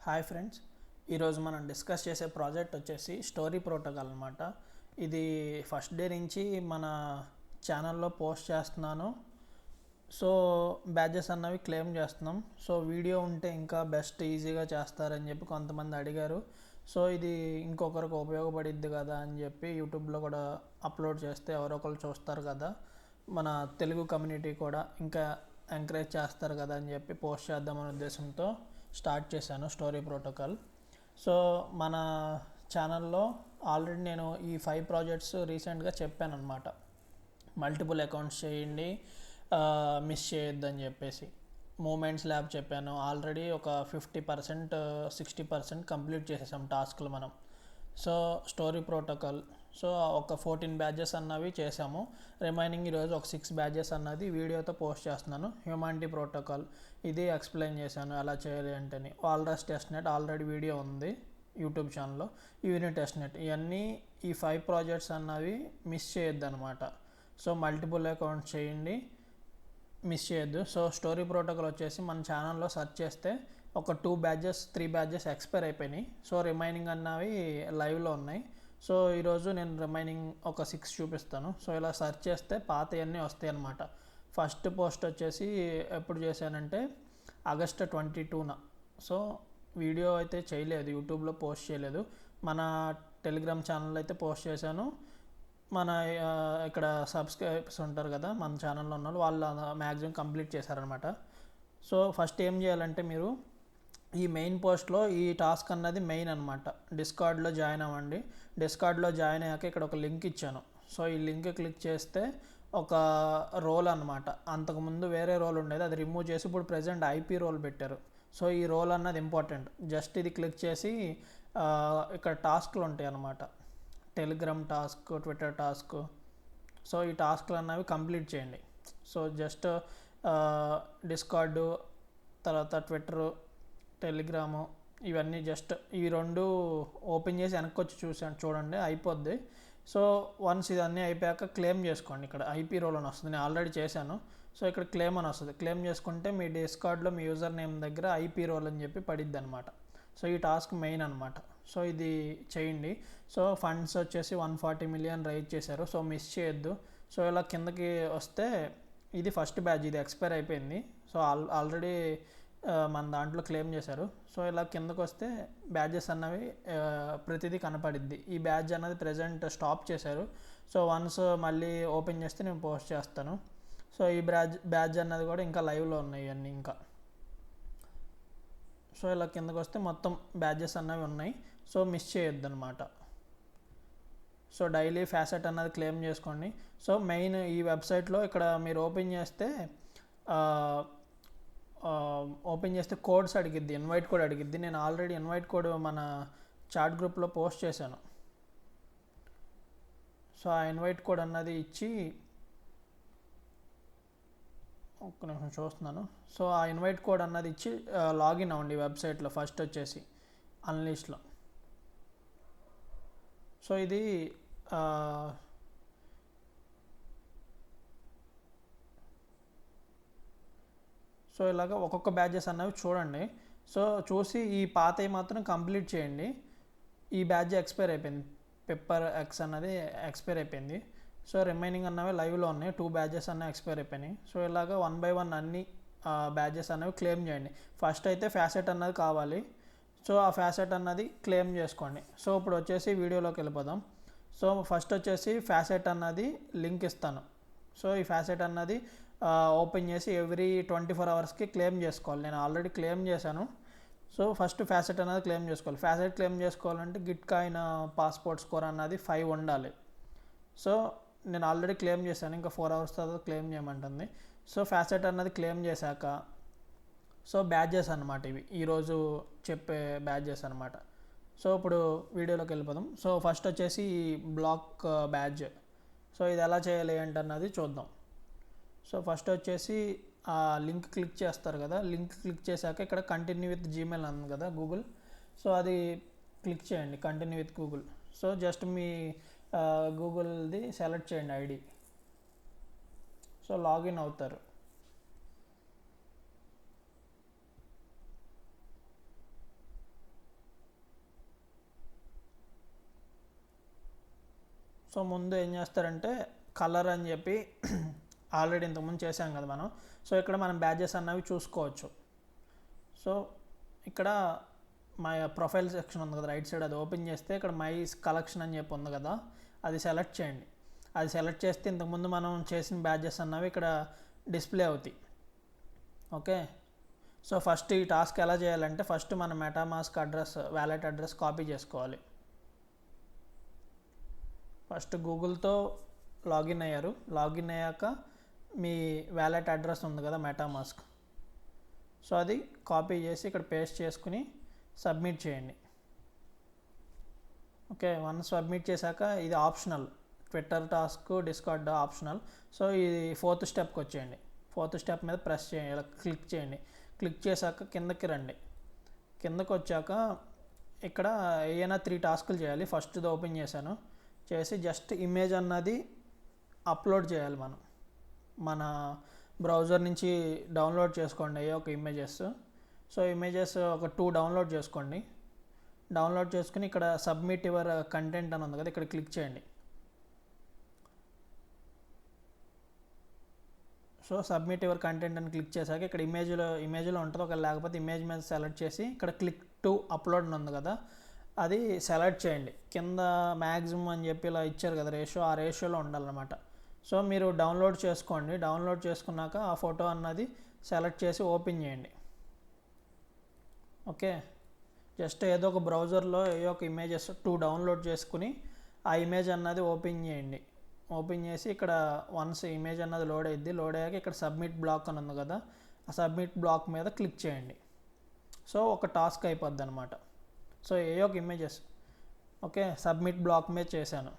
Hi friends, ఈరోజు మనం discuss చేసే ప్రాజెక్ట్ వచ్చేసి స్టోరీ ప్రోటోకాల్ అనమాట. ఇది ఫస్ట్ డే నుంచి మన ఛానల్లో పోస్ట్ చేస్తున్నాను. సో బ్యాచెస్ అన్నవి క్లెయిమ్ చేస్తున్నాం. సో వీడియో ఉంటే ఇంకా బెస్ట్ ఈజీగా చేస్తారని చెప్పి కొంతమంది అడిగారు. సో ఇది ఇంకొకరికి ఉపయోగపడిద్ది కదా అని చెప్పి యూట్యూబ్లో కూడా అప్లోడ్ చేస్తే ఎవరో ఒకరు చూస్తారు కదా, మన తెలుగు కమ్యూనిటీ కూడా ఇంకా ఎంకరేజ్ చేస్తారు కదా అని చెప్పి పోస్ట్ చేద్దామనే ఉద్దేశంతో స్టార్ట్ చేశాను స్టోరీ ప్రోటోకాల్. సో మన ఛానల్లో ఆల్రెడీ నేను ఈ 5 ప్రాజెక్ట్స్ రీసెంట్గా చెప్పాను అనమాట. మల్టిపుల్ అకౌంట్స్ చేయండి, మిస్ చేయొద్దని చెప్పేసి. మూమెంట్స్ ల్యాబ్ చెప్పాను, ఆల్రెడీ ఒక 50% 60% కంప్లీట్ చేసేసాం టాస్క్లు మనం. సో స్టోరీ ప్రోటోకాల్, సో ఒక 14 బ్యాచెస్ అన్నవి చేసాము. రిమైనింగ్ ఈరోజు ఒక 6 బ్యాచెస్ అన్నది వీడియోతో పోస్ట్ చేస్తున్నాను. హ్యూమానిటీ ప్రోటోకాల్ ఇది ఎక్స్ప్లెయిన్ చేశాను ఎలా చేయాలి అంటేని. వాల్రస్ టెస్ట్నెట్ ఆల్రెడీ వీడియో ఉంది యూట్యూబ్ ఛానల్లో. యూనిట్ టెస్ట్నెట్, ఇవన్నీ ఈ 5 ప్రాజెక్ట్స్ అన్నవి మిస్ చేయొద్దు అనమాట. సో మల్టిపుల్ అకౌంట్స్ చేయండి, మిస్ చేయొద్దు. సో స్టోరీ ప్రోటోకాల్ వచ్చేసి మన ఛానల్లో సెర్చ్ చేస్తే ఒక 2 బ్యాచెస్ 3 బ్యాచెస్ ఎక్స్పైర్ అయిపోయినాయి. సో రిమైనింగ్ అన్నవి లైవ్లో ఉన్నాయి. సో ఈరోజు నేను రిమైనింగ్ ఒక 6 చూపిస్తాను. సో ఇలా సెర్చ్ చేస్తే పాతవన్నీ వస్తాయి అన్నమాట. ఫస్ట్ పోస్ట్ వచ్చేసి ఎప్పుడు చేశానంటే ఆగస్ట్ 22న. సో వీడియో అయితే చేయలేదు, యూట్యూబ్లో పోస్ట్ చేయలేదు. మన టెలిగ్రామ్ ఛానల్లో అయితే పోస్ట్ చేశాను. మన ఇక్కడ సబ్స్క్రైబర్స్ ఉంటారు కదా మన ఛానల్లో ఉన్న వాళ్ళు మ్యాక్సిమం కంప్లీట్ చేశారనమాట. సో ఫస్ట్ ఏం చేయాలంటే మీరు ఈ మెయిన్ పోస్ట్లో ఈ టాస్క్ అన్నది మెయిన్ అనమాట. డిస్కార్డ్లో జాయిన్ అవ్వండి. డిస్కార్డ్లో జాయిన్ అయ్యాక ఇక్కడ ఒక లింక్ ఇచ్చాను. సో ఈ లింక్ క్లిక్ చేస్తే ఒక రోల్ అనమాట. అంతకుముందు వేరే రోల్ ఉండేది, అది రిమూవ్ చేసి ఇప్పుడు ప్రజెంట్ ఐపీ రోల్ పెట్టారు. సో ఈ రోల్ అన్నది ఇంపార్టెంట్. జస్ట్ ఇది క్లిక్ చేసి ఇక్కడ టాస్క్లు ఉంటాయి అన్నమాట. Telegram task, Twitter task. So ఈ టాస్క్లు అన్నవి కంప్లీట్ చేయండి. సో జస్ట్ డిస్కార్డు, తర్వాత ట్విట్టరు, టెలిగ్రాము, ఇవన్నీ జస్ట్ ఈ 2 ఓపెన్ చేసి వెనక్కి వచ్చి చూడండి, అయిపోద్ది. సో వన్స్ ఇదన్నీ అయిపోయాక క్లెయిమ్ చేసుకోండి. ఇక్కడ ఐపీ రోల్ అని వస్తుంది, నేను ఆల్రెడీ చేశాను. సో ఇక్కడ క్లెయిమ్ అని వస్తుంది. క్లెయిమ్ చేసుకుంటే మీ డిస్కార్డ్లో మీ యూజర్ నేమ్ దగ్గర ఐపీ రోల్ అని చెప్పి పడిద్ది అనమాట. సో ఈ టాస్క్ మెయిన్ అనమాట. సో ఇది చేయండి. సో ఫండ్స్ వచ్చేసి 140 మిలియన్ రైజ్ చేశారు. సో మిస్ చేయొద్దు. సో ఇలా కిందకి వస్తే ఇది ఫస్ట్ బ్యాచ్, ఇది ఎక్స్పైర్ అయిపోయింది. సో ఆల్రెడీ మన దాంట్లో క్లెయిమ్ చేశారు. సో ఇలా కిందకు వస్తే బ్యాచెస్ అన్నవి ప్రతిదీ కనపడిద్ది. ఈ బ్యాచ్ అన్నది ప్రజెంట్ స్టాప్ చేశారు. సో వన్స్ మళ్ళీ ఓపెన్ చేస్తే నేను పోస్ట్ చేస్తాను. సో ఈ బ్యాచ్ అన్నది కూడా ఇంకా లైవ్లో ఉన్నాయి ఇవన్నీ ఇంకా. సో ఇలా కిందకు వస్తే మొత్తం బ్యాచెస్ అన్నవి ఉన్నాయి. సో మిస్ చేయొద్దు అనమాట. సో డైలీ ఫ్యాసెట్ అన్నది క్లెయిమ్ చేసుకోండి. సో మెయిన్ ఈ వెబ్సైట్లో ఇక్కడ మీరు ఓపెన్ చేస్తే కోడ్స్ అడిగిద్ది, ఇన్వైట్ కోడ్ అడిగిద్ది. నేను ఆల్రెడీ ఇన్వైట్ కోడ్ మన చాట్ గ్రూప్లో పోస్ట్ చేశాను. సో ఆ ఇన్వైట్ కోడ్ అన్నది ఇచ్చి ఒక్క నిమిషం చూస్తున్నాను. సో ఆ ఇన్వైట్ కోడ్ అన్నది ఇచ్చి లాగిన్ అవ్వండి వెబ్సైట్లో. ఫస్ట్ వచ్చేసి అన్లిస్ట్లో. సో ఇది సో ఇలాగ ఒక్కొక్క బ్యాచెస్ అన్నవి చూడండి. సో చూసి ఈ పాతవి మాత్రం కంప్లీట్ చేయండి. ఈ బ్యాచ్ ఎక్స్పైర్ అయిపోయింది, పెప్పర్ ఎక్స్ అన్నది ఎక్స్పైర్ అయిపోయింది. సో రిమైనింగ్ అన్నవి లైవ్లో ఉన్నాయి. 2 బ్యాచెస్ అన్నవి ఎక్స్పైర్ అయిపోయినాయి. సో ఇలాగ 1 by 1 అన్ని బ్యాచెస్ అనేవి క్లెయిమ్ చేయండి. ఫస్ట్ అయితే ఫ్యాసెట్ అన్నది కావాలి. సో ఆ ఫ్యాసెట్ అన్నది క్లెయిమ్ చేసుకోండి. సో ఇప్పుడు వచ్చేసి వీడియోలోకి వెళ్ళిపోదాం. సో ఫస్ట్ వచ్చేసి ఫ్యాసెట్ అన్నది లింక్ ఇస్తాను. సో ఈ ఫ్యాసెట్ అన్నది ఓపెన్ చేసి ఎవ్రీ 24 అవర్స్కి క్లెయిమ్ చేసుకోవాలి. నేను ఆల్రెడీ క్లెయిమ్ చేశాను. సో ఫస్ట్ ఫ్యాసెట్ అన్నది క్లెయిమ్ చేసుకోవాలి. ఫ్యాసెట్ క్లెయిమ్ చేసుకోవాలంటే గిట్ కాయిన్ పాస్పోర్ట్ స్కోర్ అన్నది 5 ఉండాలి. సో నేను ఆల్రెడీ క్లెయిమ్ చేశాను, ఇంకా 4 అవర్స్ తర్వాత క్లెయిమ్ చేయమంటుంది. సో ఫ్యాసెట్ అన్నది క్లెయిమ్ చేశాక సో బ్యాచెస్ అనమాట, ఇవి ఈరోజు చెప్పే బ్యాచెస్ అనమాట. సో ఇప్పుడు వీడియోలోకి వెళ్ళిపోదాం. సో ఫస్ట్ వచ్చేసి బ్లాక్ బ్యాచ్. సో ఇది ఎలా చేయాలి ఏంటన్నది చూద్దాం. సో ఫస్ట్ వచ్చేసి ఆ లింక్ క్లిక్ చేస్తారు కదా, లింక్ క్లిక్ చేశాక ఇక్కడ కంటిన్యూ విత్ జీమెయిల్ ఉంది కదా గూగుల్. సో అది క్లిక్ చేయండి, continue with Google. So just మీ గూగుల్ది సెలెక్ట్ చేయండి ఐడి. సో లాగిన్ అవుతారు. సో ముందు ఏం చేస్తారంటే కలర్ అని చెప్పి ఆల్రెడీ ఇంతకుముందు చేసాం కదా మనం. సో ఇక్కడ మనం బ్యాడ్జెస్ అన్నవి చూసుకోవచ్చు. సో ఇక్కడ మై ప్రొఫైల్ సెక్షన్ ఉంది కదా రైట్ సైడ్, అది ఓపెన్ చేస్తే ఇక్కడ మై కలెక్షన్ అని చెప్పి ఉంది కదా, అది సెలెక్ట్ చేయండి. అది సెలెక్ట్ చేస్తే ఇంతకుముందు మనం చేసిన బ్యాడ్జెస్ అన్నవి ఇక్కడ డిస్ప్లే అవుతాయి. ఓకే, సో ఫస్ట్ ఈ టాస్క్ ఎలా చేయాలంటే ఫస్ట్ మన MetaMask address, wallet address copy చేసుకోవాలి. ఫస్ట్ గూగుల్తో లాగిన్ అయ్యారు, లాగిన్ అయ్యాక మీ వ్యాలెట్ అడ్రస్ ఉంది కదా మెటామాస్క్, సో అది కాపీ చేసి ఇక్కడ పేస్ట్ చేసుకుని సబ్మిట్ చేయండి. ఓకే, వన్స్ సబ్మిట్ చేశాక ఇది optional, Twitter task, discard optional. So ఇది 4th స్టెప్కి వచ్చేయండి. 4th స్టెప్ మీద ప్రెస్ చేయండి, ఇలా క్లిక్ చేయండి. క్లిక్ చేశాక కిందకి రండి. కిందకి వచ్చాక ఇక్కడ ఏదైనా 3 టాస్కులు చేయాలి. ఫస్ట్ది ఓపెన్ చేశాను, చేసి జస్ట్ ఇమేజ్ అన్నది అప్లోడ్ చేయాలి. మన బ్రౌజర్ నుంచి డౌన్లోడ్ చేసుకోండి ఏ ఒక ఇమేజెస్. సో ఇమేజెస్ ఒక 2 డౌన్లోడ్ చేసుకోండి. డౌన్లోడ్ చేసుకుని ఇక్కడ సబ్మిట్ యువర్ కంటెంట్ అని ఉంది కదా, ఇక్కడ క్లిక్ చేయండి. సో సబ్మిట్ యువర్ కంటెంట్ అని క్లిక్ చేశాక ఇక్కడ ఇమేజ్లో ఉంటుంది, ఒక లేకపోతే ఇమేజ్ మీద సెలెక్ట్ చేసి ఇక్కడ క్లిక్ టు అప్లోడ్ అని ఉంది కదా, అది సెలెక్ట్ చేయండి. కింద మ్యాక్సిమం అని చెప్పి ఇలా ఇచ్చారు కదా రేషియో, ఆ రేషియోలో ఉండాలన్నమాట. సో మీరు డౌన్లోడ్ చేసుకోండి. డౌన్లోడ్ చేసుకున్నాక ఆ ఫోటో అన్నది సెలెక్ట్ చేసి ఓపెన్ చేయండి. ఓకే, జస్ట్ ఏదో ఒక బ్రౌజర్లో ఏదో ఒక ఇమేజెస్ 2 డౌన్లోడ్ చేసుకుని ఆ ఇమేజ్ అన్నది ఓపెన్ చేయండి. ఓపెన్ చేసి ఇక్కడ వన్స్ ఇమేజ్ అన్నది లోడ్ అయ్యిద్ది. లోడ్ అయ్యాక ఇక్కడ సబ్మిట్ బ్లాక్ అని ఉంది కదా, ఆ సబ్మిట్ బ్లాక్ మీద క్లిక్ చేయండి. సో ఒక టాస్క్ అయిపోద్ది అనమాట. సో ఏ ఒక ఇమేజెస్ ఓకే సబ్మిట్ బ్లాక్ మీద చేశాను.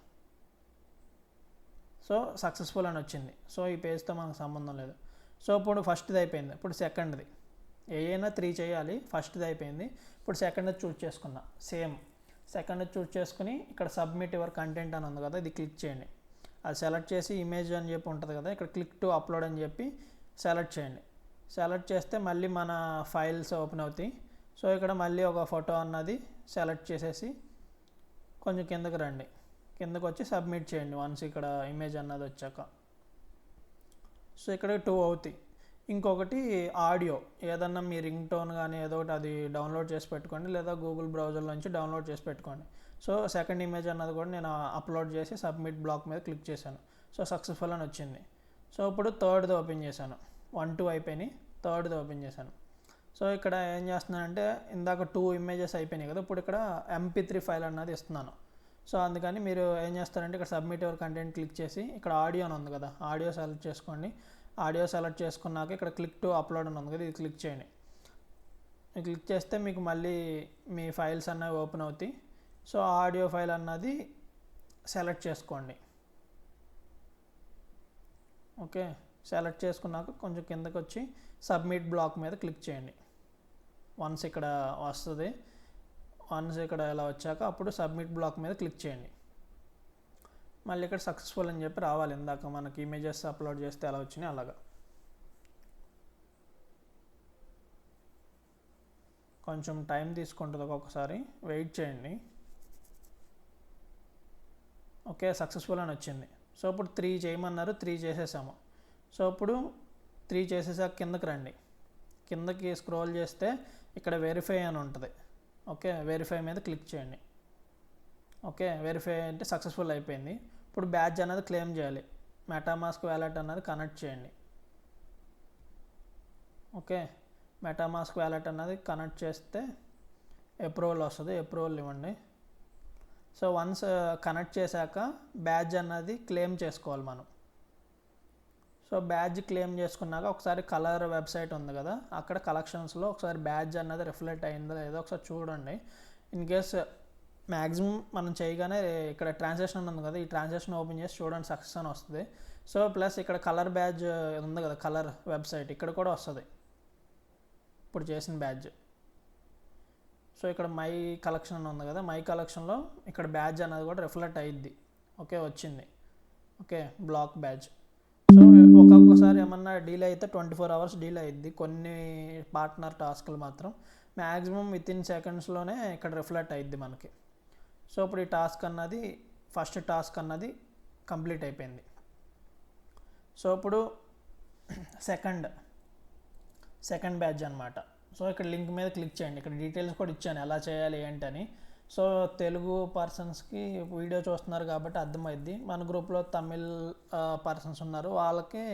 సో సక్సెస్ఫుల్ అని వచ్చింది. సో ఈ పేజ్తో మనకు సంబంధం లేదు. సో ఇప్పుడు ఫస్ట్ది అయిపోయింది. ఇప్పుడు సెకండ్ది ఏదైనా 3 చేయాలి. ఫస్ట్ది అయిపోయింది. ఇప్పుడు సెకండ్ది చూస్ చేసుకున్నా. సేమ్ సెకండ్ది చూస్ చేసుకుని ఇక్కడ సబ్మిట్ యువర్ కంటెంట్ అని ఉంది కదా, ఇది క్లిక్ చేయండి. అది సెలెక్ట్ చేసి ఇమేజ్ అని చెప్పి ఉంటుంది కదా, ఇక్కడ క్లిక్ టు అప్లోడ్ అని చెప్పి సెలెక్ట్ చేయండి. సెలెక్ట్ చేస్తే మళ్ళీ మన ఫైల్స్ ఓపెన్ అవుతాయి. సో ఇక్కడ మళ్ళీ ఒక ఫోటో అన్నది సెలెక్ట్ చేసేసి కొంచెం కిందకి రండి. కిందకు వచ్చి సబ్మిట్ చేయండి వన్స్ ఇక్కడ ఇమేజ్ అన్నది వచ్చాక. సో ఇక్కడ 2 అవుతాయి. ఇంకొకటి ఆడియో, ఏదన్నా మీ రింగ్ టోన్ కానీ ఏదో ఒకటి అది డౌన్లోడ్ చేసి పెట్టుకోండి, లేదా గూగుల్ బ్రౌజర్ నుంచి డౌన్లోడ్ చేసి పెట్టుకోండి. సో సెకండ్ ఇమేజ్ అన్నది కూడా నేను అప్లోడ్ చేసి సబ్మిట్ బ్లాక్ మీద క్లిక్ చేశాను. సో సక్సెస్ఫుల్ అని వచ్చింది. సో ఇప్పుడు థర్డ్ది ఓపెన్ చేశాను. 1, 2 అయిపోయినాయి. థర్డ్ది ఓపెన్ చేశాను. సో ఇక్కడ ఏం చేస్తున్నానంటే ఇందాక 2 ఇమేజెస్ అయిపోయినాయి కదా, ఇప్పుడు ఇక్కడ MP3 ఫైల్ అన్నది ఇస్తున్నాను. సో అందుకని మీరు ఏం చేస్తారంటే ఇక్కడ సబ్మిట్ యువర్ కంటెంట్ క్లిక్ చేసి ఇక్కడ ఆడియో అని ఉంది కదా, ఆడియో సెలెక్ట్ చేసుకోండి. ఆడియో సెలెక్ట్ చేసుకున్నాక ఇక్కడ క్లిక్ టు అప్లోడ్ అని ఉంది కదా, ఇది క్లిక్ చేయండి. క్లిక్ చేస్తే మీకు మళ్ళీ మీ ఫైల్స్ అన్నవి ఓపెన్ అవుతాయి. సో ఆడియో ఫైల్ అన్నది సెలెక్ట్ చేసుకోండి. ఓకే, సెలెక్ట్ చేసుకున్నాక కొంచెం కిందకి వచ్చి సబ్మిట్ బ్లాక్ మీద క్లిక్ చేయండి. వన్స్ ఇక్కడ వస్తుంది. వన్స్ ఇక్కడ ఇలా వచ్చాక అప్పుడు సబ్మిట్ బ్లాక్ మీద క్లిక్ చేయండి. మళ్ళీ ఇక్కడ సక్సెస్ఫుల్ అని చెప్పి రావాలి. ఇందాక మనకి ఇమేజెస్ అప్లోడ్ చేస్తే ఎలా వచ్చినాయి అలాగా. కొంచెం టైం తీసుకుంటుంది, ఒక్కొక్కసారి వెయిట్ చేయండి. ఓకే, సక్సెస్ఫుల్ అని వచ్చింది. సో ఇప్పుడు 3 చేయమన్నారు, 3 చేసేసాము. సో ఇప్పుడు 3 చేసేసాక కిందకి రండి. కిందకి స్క్రోల్ చేస్తే ఇక్కడ వెరిఫై అని ఉంటుంది. ఓకే, వెరిఫై మీద క్లిక్ చేయండి. ఓకే, వెరిఫై అంటే సక్సెస్ఫుల్ అయిపోయింది. ఇప్పుడు బ్యాడ్జ్ అనేది క్లెయిమ్ చేయాలి. మెటామాస్క్ వ్యాలెట్ అన్నది కనెక్ట్ చేయండి. ఓకే, మెటామాస్క్ వ్యాలెట్ అన్నది కనెక్ట్ చేస్తే అప్రూవల్ వస్తుంది. అప్రూవల్ ఇవ్వండి. సో వన్స్ కనెక్ట్ చేశాక బ్యాడ్జ్ అన్నది క్లెయిమ్ చేసుకోవాలి మనం. సో బ్యాడ్జ్ క్లెయిమ్ చేసుకున్నాక ఒకసారి కలర్ వెబ్సైట్ ఉంది కదా, అక్కడ కలెక్షన్స్లో ఒకసారి బ్యాడ్జ్ అన్నది రిఫ్లెక్ట్ అయిందో లేదో ఒకసారి చూడండి. ఇన్ కేస్ మ్యాక్సిమం మనం చేయగానే ఇక్కడ ట్రాన్సాక్షన్ ఉంది కదా, ఈ ట్రాన్సాక్షన్ ఓపెన్ చేసి చూడండి సక్సెస్ అని వస్తుంది. సో ప్లస్ ఇక్కడ కలర్ బ్యాడ్జ్ ఉంది కదా, కలర్ వెబ్సైట్ ఇక్కడ కూడా వస్తుంది ఇప్పుడు చేసిన బ్యాడ్జ్. సో ఇక్కడ మై కలెక్షన్ ఉంది కదా, మై కలెక్షన్లో ఇక్కడ బ్యాడ్జ్ అన్నది కూడా రిఫ్లెక్ట్ అయ్యిద్ది. ఓకే, వచ్చింది. Okay, black badge. సో ఒక్కొక్కసారి ఏమన్నా డీలే అయితే 24 hours డీలే అయ్యిద్ది. కొన్ని పార్ట్నర్ టాస్క్లు మాత్రం మ్యాక్సిమం వితిన్ సెకండ్స్లోనే ఇక్కడ రిఫ్లెక్ట్ అయ్యిద్ది మనకి. సో ఇప్పుడు ఈ టాస్క్ అన్నది ఫస్ట్ టాస్క్ అన్నది కంప్లీట్ అయిపోయింది. సో ఇప్పుడు సెకండ్ బ్యాచ్ అనమాట. సో ఇక్కడ లింక్ మీద క్లిక్ చేయండి. ఇక్కడ డీటెయిల్స్ కూడా ఇచ్చాను ఎలా చేయాలి ఏంటని. సో తెలుగు పర్సన్స్కి వీడియో చూస్తున్నారు కాబట్టి అర్థమైద్ది. మన గ్రూప్లో తమిళ్ పర్సన్స్ ఉన్నారు, వాళ్ళకి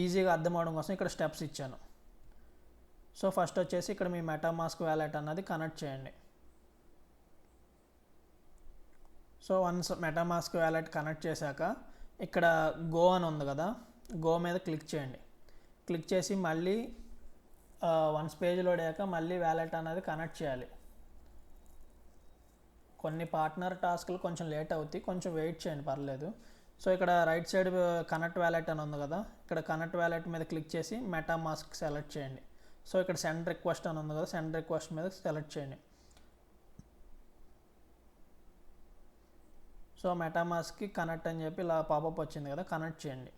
ఈజీగా అర్థం అవడం కోసం ఇక్కడ స్టెప్స్ ఇచ్చాను. సో ఫస్ట్ వచ్చేసి ఇక్కడ మీ మెటామాస్క్ వ్యాలెట్ అన్నది కనెక్ట్ చేయండి. So once MetaMask wallet connect చేశాక ఇక్కడ గో అని ఉంది కదా, గో మీద క్లిక్ చేయండి. క్లిక్ చేసి మళ్ళీ వన్స్ పేజ్ లోడ్ అయ్యాక మళ్ళీ వ్యాలెట్ అనేది కనెక్ట్ చేయాలి. కొన్ని పార్ట్నర్ టాస్క్లు కొంచెం లేట్ అవుతాయి, కొంచెం వెయిట్ చేయండి, పర్లేదు. సో ఇక్కడ రైట్ సైడ్ కనెక్ట్ వ్యాలెట్ అని ఉంది కదా, ఇక్కడ కనెక్ట్ వ్యాలెట్ మీద క్లిక్ చేసి మెటామాస్క్ సెలెక్ట్ చేయండి. సో ఇక్కడ సెండ్ రిక్వెస్ట్ అని ఉంది కదా, సెండ్ రిక్వెస్ట్ మీద సెలెక్ట్ చేయండి. సో మెటామాస్క్కి కనెక్ట్ అని చెప్పి ఇలా పాపప్ వచ్చింది కదా, కనెక్ట్ చేయండి.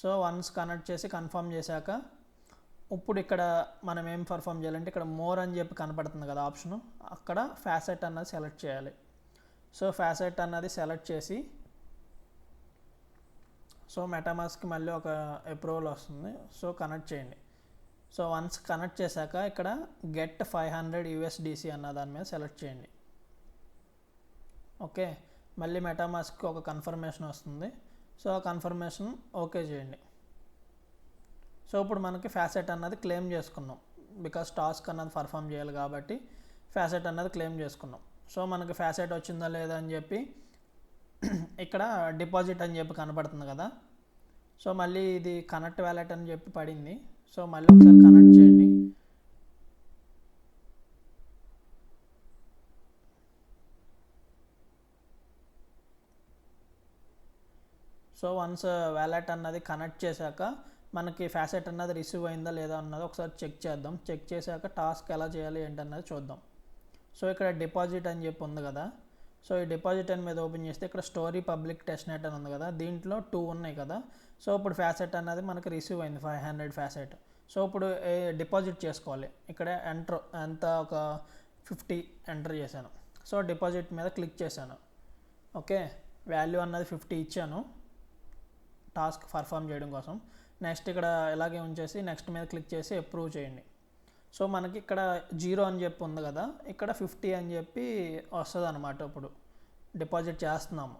సో వన్స్ కనెక్ట్ చేసి కన్ఫర్మ్ చేశాక ఇప్పుడు ఇక్కడ మనం ఏం పర్ఫామ్ చేయాలంటే ఇక్కడ మోర్ అని చెప్పి కనపడుతుంది కదా ఆప్షను, అక్కడ ఫ్యాసెట్ అన్నది సెలెక్ట్ చేయాలి. సో ఫ్యాసెట్ అన్నది సెలెక్ట్ చేసి సో మెటామాస్క్ మళ్ళీ ఒక అప్రూవల్ వస్తుంది. సో కనెక్ట్ చేయండి. సో వన్స్ కనెక్ట్ చేశాక ఇక్కడ గెట్ 500 USDC అన్న దాని మీద సెలెక్ట్ చేయండి. ఓకే, మళ్ళీ మెటామాస్క్ ఒక కన్ఫర్మేషన్ వస్తుంది. సో ఆ కన్ఫర్మేషన్ ఓకే చేయండి. సో ఇప్పుడు మనకి ఫ్యాసెట్ అన్నది క్లెయిమ్ చేసుకున్నాం, బికాస్ టాస్క్ అన్నది పర్ఫామ్ చేయాలి కాబట్టి ఫ్యాసెట్ అన్నది క్లెయిమ్ చేసుకున్నాం. సో మనకి ఫ్యాసెట్ వచ్చిందా లేదా అని చెప్పి ఇక్కడ డిపాజిట్ అని చెప్పి కనపడుతుంది కదా. సో మళ్ళీ ఇది కనెక్ట్ వ్యాలెట్ అని చెప్పి పడింది. సో మళ్ళీ ఒకసారి కనెక్ట్ చేయండి. సో వన్స్ వ్యాలెట్ అన్నది కనెక్ట్ చేశాక మనకి ఫ్యాసెట్ అన్నది రిసీవ్ అయిందా లేదా అన్నది ఒకసారి చెక్ చేద్దాం. చెక్ చేశాక టాస్క్ ఎలా చేయాలి ఏంటన్నది చూద్దాం. సో ఇక్కడ డిపాజిట్ అని చెప్పి ఉంది కదా, సో ఈ డిపాజిట్ అని మీద ఓపెన్ చేస్తే ఇక్కడ స్టోరీ పబ్లిక్ టెస్ట్నెట్ అని ఉంది కదా, దీంట్లో 2 ఉన్నాయి కదా. సో ఇప్పుడు ఫ్యాసెట్ అన్నది మనకి రిసీవ్ అయింది 500 ఫ్యాసెట్. సో ఇప్పుడు డిపాజిట్ చేసుకోవాలి. ఇక్కడ ఎంత ఒక 50 ఎంటర్ చేశాను. సో డిపాజిట్ మీద క్లిక్ చేశాను. ఓకే, వాల్యూ అన్నది 50 ఇచ్చాను టాస్క్ పర్ఫామ్ చేయడం కోసం. నెక్స్ట్ ఇక్కడ ఇలాగే ఉంచేసి నెక్స్ట్ మీద క్లిక్ చేసి అప్రూవ్ చేయండి. సో మనకి ఇక్కడ 0 అని చెప్పి ఉంది కదా, ఇక్కడ 50 అని చెప్పి వస్తుంది అనమాట. ఇప్పుడు డిపాజిట్ చేస్తున్నాము.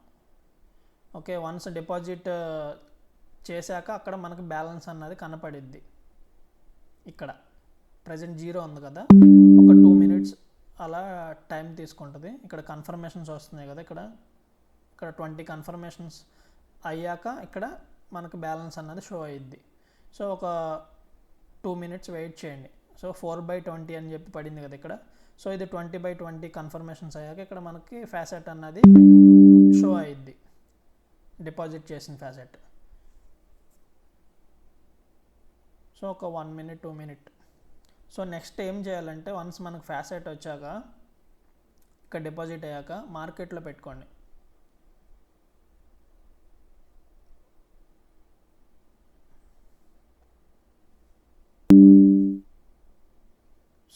ఓకే, వన్స్ డిపాజిట్ చేశాక అక్కడ మనకి బ్యాలెన్స్ అన్నది కనపడిద్ది. ఇక్కడ ప్రజెంట్ 0 ఉంది కదా, ఒక 2 minutes అలా టైం తీసుకుంటుంది. ఇక్కడ కన్ఫర్మేషన్స్ వస్తున్నాయి కదా, ఇక్కడ 20 కన్ఫర్మేషన్స్ అయ్యాక ఇక్కడ మనకు బ్యాలెన్స్ అన్నది షో అయ్యిద్ది. సో ఒక 2 minutes వెయిట్ చేయండి. సో 4/20 అని చెప్పి పడింది కదా ఇక్కడ. సో ఇది 20/20 కన్ఫర్మేషన్స్ అయ్యాక ఇక్కడ మనకి ఫ్యాసెట్ అన్నది షో అయ్యిద్ది, డిపాజిట్ చేసిన ఫ్యాసెట్. సో ఒక 1 minute 2 minutes. సో నెక్స్ట్ ఏం చేయాలంటే వన్స్ మనకు ఫ్యాసెట్ వచ్చాక ఇక్కడ డిపాజిట్ అయ్యాక మార్కెట్లో పెట్టుకోండి.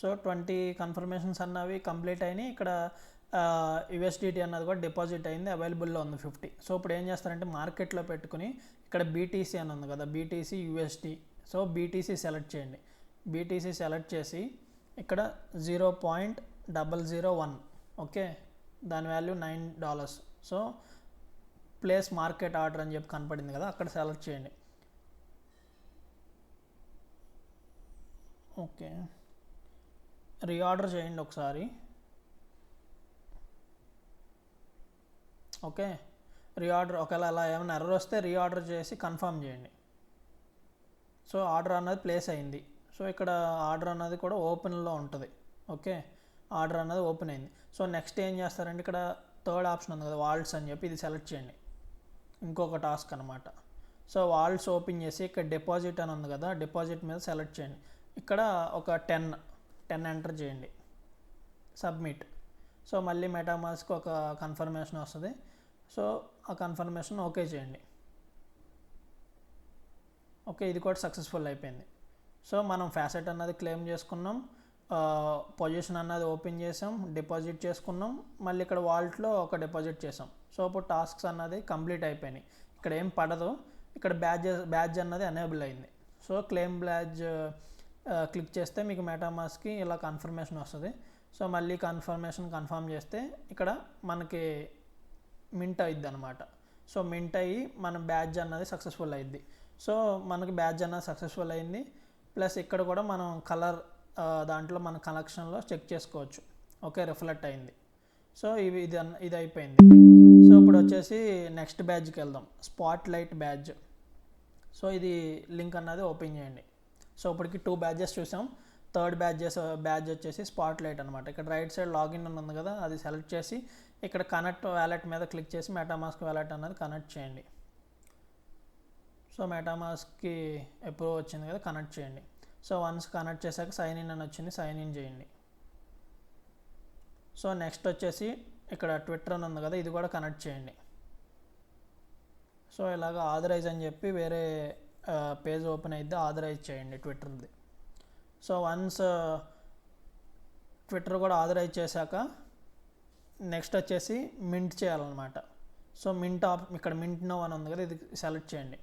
సో 20 కన్ఫర్మేషన్స్ అన్నవి కంప్లీట్ అయినాయి. ఇక్కడ USDT అన్నది కూడా డిపాజిట్ అయింది, అవైలబుల్లో ఉంది 50. సో ఇప్పుడు ఏం చేస్తారంటే మార్కెట్లో పెట్టుకుని ఇక్కడ BTC అని ఉంది కదా, BTC USD. So BTC select చేయండి. BTC సెలెక్ట్ చేసి ఇక్కడ 0.001, ఓకే, దాని value $9. So place market order అని చెప్పి కనపడింది కదా, అక్కడ సెలెక్ట్ చేయండి. ఓకే, రీఆర్డర్ చేయండి ఒకసారి. ఓకే, రీఆర్డర్ ఒకవేళ అలా ఏమైనా ఎర్రర్ వస్తే రీఆర్డర్ చేసి కన్ఫర్మ్ చేయండి. సో ఆర్డర్ అన్నది ప్లేస్ అయింది. సో ఇక్కడ ఆర్డర్ అన్నది కూడా ఓపెన్లో ఉంటుంది. ఓకే, ఆర్డర్ అన్నది ఓపెన్ అయింది. సో నెక్స్ట్ ఏం చేస్తారంటే ఇక్కడ థర్డ్ ఆప్షన్ ఉంది కదా, వాల్ట్స్ అని చెప్పి, ఇది సెలెక్ట్ చేయండి. ఇంకొక టాస్క్ అనమాట. సో వాల్ట్స్ ఓపెన్ చేసి ఇక్కడ డిపాజిట్ అని ఉంది కదా, డిపాజిట్ మీద సెలెక్ట్ చేయండి. ఇక్కడ ఒక 10 ఎంటర్ చేయండి, సబ్మిట్. సో మళ్ళీ మెటామాస్క్ ఒక కన్ఫర్మేషన్ వస్తుంది. సో ఆ కన్ఫర్మేషన్ ఓకే చేయండి. ఓకే, ఇది కూడా సక్సెస్ఫుల్ అయిపోయింది. సో మనం ఫ్యాసెట్ అన్నది క్లెయిమ్ చేసుకున్నాం, పొజిషన్ అన్నది ఓపెన్ చేసాం, డిపాజిట్ చేసుకున్నాం, మళ్ళీ ఇక్కడ వాల్ట్లో ఒక డిపాజిట్ చేసాం. సో ఇప్పుడు టాస్క్స్ అన్నది కంప్లీట్ అయిపోయినాయి. ఇక్కడ ఏం పడదు, ఇక్కడ బ్యాడ్జ్ అన్నది ఎనేబుల్ అయింది. సో క్లెయిమ్ బ్యాడ్జ్ క్లిక్ చేస్తే మీకు మెటామాస్క్కి ఇలా కన్ఫర్మేషన్ వస్తుంది. సో మళ్ళీ కన్ఫర్మ్ చేస్తే ఇక్కడ మనకి మింట్ అయ్యిద్ది అనమాట. సో మింట్ అయ్యి మన బ్యాడ్జ్ అన్నది సక్సెస్ఫుల్ అయ్యిద్ది. సో మనకి బ్యాడ్జ్ అన్నది సక్సెస్ఫుల్ అయింది. ప్లస్ ఇక్కడ కూడా మనం కలర్ దాంట్లో మన కలెక్షన్లో చెక్ చేసుకోవచ్చు. ఓకే, రిఫ్లెక్ట్ అయింది. సో ఇది అయిపోయింది. సో ఇప్పుడు వచ్చేసి నెక్స్ట్ బ్యాడ్జ్కి వెళ్దాం, స్పాట్ లైట్ బ్యాడ్జ్. సో ఇది లింక్ అన్నది ఓపెన్ చేయండి. సో ఇప్పటికి 2 బ్యాడ్జెస్ చూసాం. థర్డ్ బ్యాడ్జ్ వచ్చేసి స్పాట్ లైట్ అనమాట. ఇక్కడ రైట్ సైడ్ లాగిన్ ఉంది కదా, అది సెలెక్ట్ చేసి ఇక్కడ కనెక్ట్ వ్యాలెట్ మీద క్లిక్ చేసి మెటామాస్క్ వ్యాలెట్ అన్నది కనెక్ట్ చేయండి. సో మెటామాస్క్కి అప్రూవ్ వచ్చింది కదా, కనెక్ట్ చేయండి. సో వన్స్ కనెక్ట్ చేశాక సైన్ ఇన్ అని వచ్చింది, సైన్ ఇన్ చేయండి. సో నెక్స్ట్ వచ్చేసి ఇక్కడ ట్విట్టర్ అని ఉంది కదా, ఇది కూడా కనెక్ట్ చేయండి. సో ఇలాగ ఆథరైజ్ అని చెప్పి వేరే పేజ్ ఓపెన్ అయితే ఆథరైజ్ చేయండి ట్విట్టర్ది. సో వన్స్ ట్విట్టర్ కూడా ఆథరైజ్ చేశాక నెక్స్ట్ వచ్చేసి మింట్ చేయాలన్నమాట. సో ఇక్కడ మింట్ నో అని ఉంది కదా, ఇది సెలెక్ట్ చేయండి.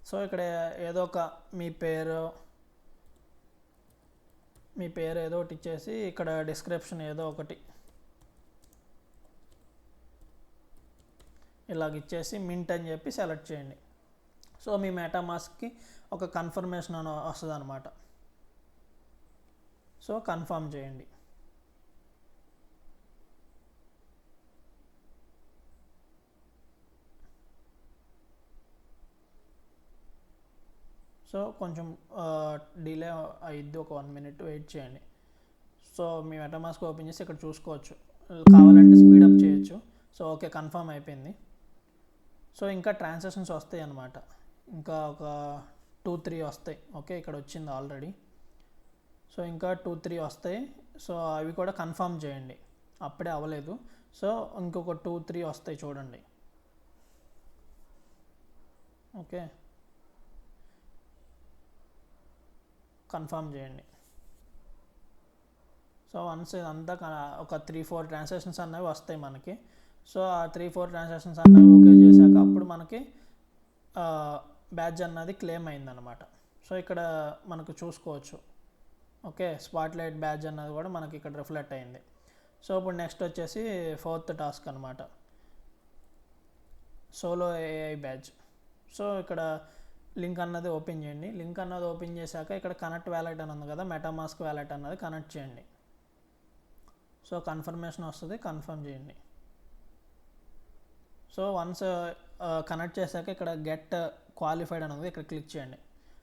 సో ఇక్కడ ఏదో ఒక మీ పేరు ఏదో ఒకటి ఇచ్చేసి ఇక్కడ డిస్క్రిప్షన్ ఏదో ఒకటి ఇలాగ ఇచ్చేసి మింట్ అని చెప్పి సెలెక్ట్ చేయండి. సో మీ మెటామాస్క్కి ఒక కన్ఫర్మేషన్ అని వస్తుంది అనమాట. సో కన్ఫర్మ్ చేయండి. సో కొంచెం డిలే అయిద్ది, ఒక 1 minute వెయిట్ చేయండి. సో మీ మెటామాస్క్ ఓపెన్ చేసి ఇక్కడ చూసుకోవచ్చు, కావాలంటే స్పీడప్ చేయొచ్చు. సో ఓకే, కన్ఫర్మ్ అయిపోయింది. సో ఇంకా ట్రాన్సాక్షన్స్ వస్తాయి అన్నమాట, ఇంకా ఒక 2-3 వస్తాయి. ఓకే, ఇక్కడ వచ్చింది ఆల్రెడీ. సో ఇంకా 2-3 వస్తాయి. సో అవి కూడా కన్ఫర్మ్ చేయండి, అప్పుడే అవ్వలేదు. సో ఇంకొక 2-3 వస్తాయి చూడండి. ఓకే, కన్ఫర్మ్ చేయండి. సో వన్స్ ఇదంతా ఒక 3-4 ట్రాన్సాక్షన్స్ అన్నవి వస్తాయి మనకి. సో ఆ 3-4 ట్రాన్సాక్షన్స్ అన్నవి ఓకే చేశాక అప్పుడు మనకి బ్యాడ్జ్ అన్నది క్లెయిమ్ అయిందనమాట. సో ఇక్కడ మనకు చూసుకోవచ్చు. ఓకే, స్పాట్ లైట్ బ్యాడ్జ్ అన్నది కూడా మనకి ఇక్కడ రిఫ్లెక్ట్ అయింది. సో ఇప్పుడు నెక్స్ట్ వచ్చేసి 4th టాస్క్ అనమాట, సోలో ఏఐ బ్యాడ్జ్. సో ఇక్కడ లింక్ అన్నది ఓపెన్ చేయండి. లింక్ అన్నది ఓపెన్ చేశాక ఇక్కడ కనెక్ట్ వ్యాలెట్ అని ఉంది కదా, మెటామాస్క్ వ్యాలెట్ అన్నది కనెక్ట్ చేయండి. సో కన్ఫర్మేషన్ వస్తుంది, కన్ఫర్మ్ చేయండి. సో వన్స్ కనెక్ట్ చేశాక ఇక్కడ గెట్ క్వాలిఫైడ్ అని ఉంది, ఇక్కడ క్లిక్ చేయండి.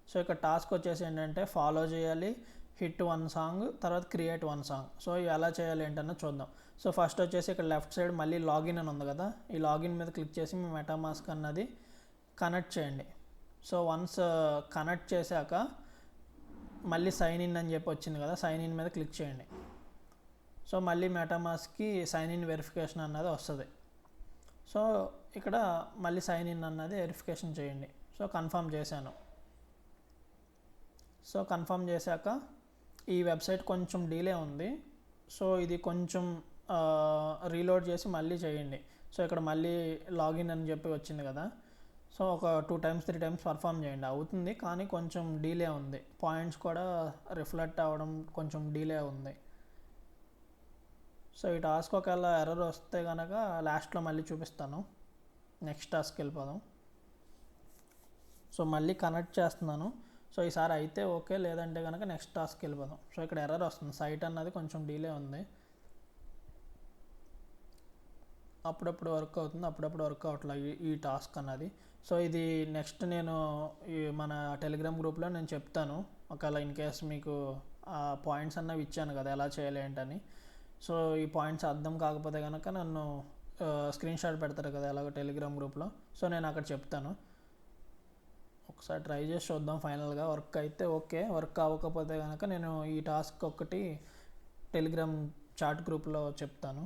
సో ఇక్కడ టాస్క్ వచ్చేసి ఏంటంటే ఫాలో చేయాలి, హిట్ 1 సాంగ్, తర్వాత క్రియేట్ 1 సాంగ్. సో ఇవి ఎలా చేయాలి ఏంటన్నది చూద్దాం. సో ఫస్ట్ వచ్చేసి ఇక్కడ లెఫ్ట్ సైడ్ మళ్ళీ లాగిన్ అని ఉంది కదా, ఈ లాగిన్ మీద క్లిక్ చేసి మీ మెటామాస్క్ అన్నది కనెక్ట్ చేయండి. సో వన్స్ కనెక్ట్ చేశాక మళ్ళీ సైన్ ఇన్ అని చెప్పి వచ్చింది కదా, సైన్ ఇన్ మీద క్లిక్ చేయండి. సో మళ్ళీ మెటామాస్క్కి సైన్ ఇన్ వెరిఫికేషన్ అన్నది వస్తుంది. సో ఇక్కడ మళ్ళీ సైన్ ఇన్ అన్నది వెరిఫికేషన్ చేయండి. సో కన్ఫర్మ్ చేశాను. సో కన్ఫర్మ్ చేశాక ఈ వెబ్సైట్ కొంచెం డిలే ఉంది. సో ఇది కొంచెం రీలోడ్ చేసి మళ్ళీ చేయండి. సో ఇక్కడ మళ్ళీ లాగిన్ అని చెప్పి వచ్చింది కదా, సో ఒక 2-3 times పర్ఫామ్ చేయండి, అవుతుంది. కానీ కొంచెం డిలే ఉంది, పాయింట్స్ కూడా రిఫ్లెక్ట్ అవ్వడం కొంచెం డిలే ఉంది. సో ఈ టాస్క్ ఒకవేళ ఎర్రర్ వస్తే కనుక లాస్ట్లో మళ్ళీ చూపిస్తాను. నెక్స్ట్ టాస్క్ వెళ్ళిపోదాం. సో మళ్ళీ కనెక్ట్ చేస్తున్నాను. సో ఈసారి అయితే ఓకే, లేదంటే కనుక నెక్స్ట్ టాస్క్ వెళ్ళిపోదాం. సో ఇక్కడ ఎర్రర్ వస్తుంది, సైట్ అన్నది కొంచెం డిలే ఉంది, అప్పుడప్పుడు వర్క్ అవుతుంది, అప్పుడప్పుడు వర్క్ అవ్వట్లేదు ఈ టాస్క్ అన్నది. సో ఇది నెక్స్ట్ నేను మన టెలిగ్రామ్ గ్రూప్లో నేను చెప్తాను, ఒకవేళ ఇన్ కేస్ మీకు పాయింట్స్ అన్నవి ఇచ్చాను కదా ఎలా చేయాలి ఏంటని. సో ఈ పాయింట్స్ అర్థం కాకపోతే కనుక నన్ను స్క్రీన్ షాట్ పెడతారు కదా ఎలాగో టెలిగ్రామ్ గ్రూప్లో, సో నేను అక్కడ చెప్తాను. ఒకసారి ట్రై చేసి చూద్దాం, ఫైనల్గా వర్క్ అయితే ఓకే, వర్క్ అవ్వకపోతే కనుక నేను ఈ టాస్క్ ఒకటి టెలిగ్రామ్ చాట్ గ్రూప్లో చెప్తాను.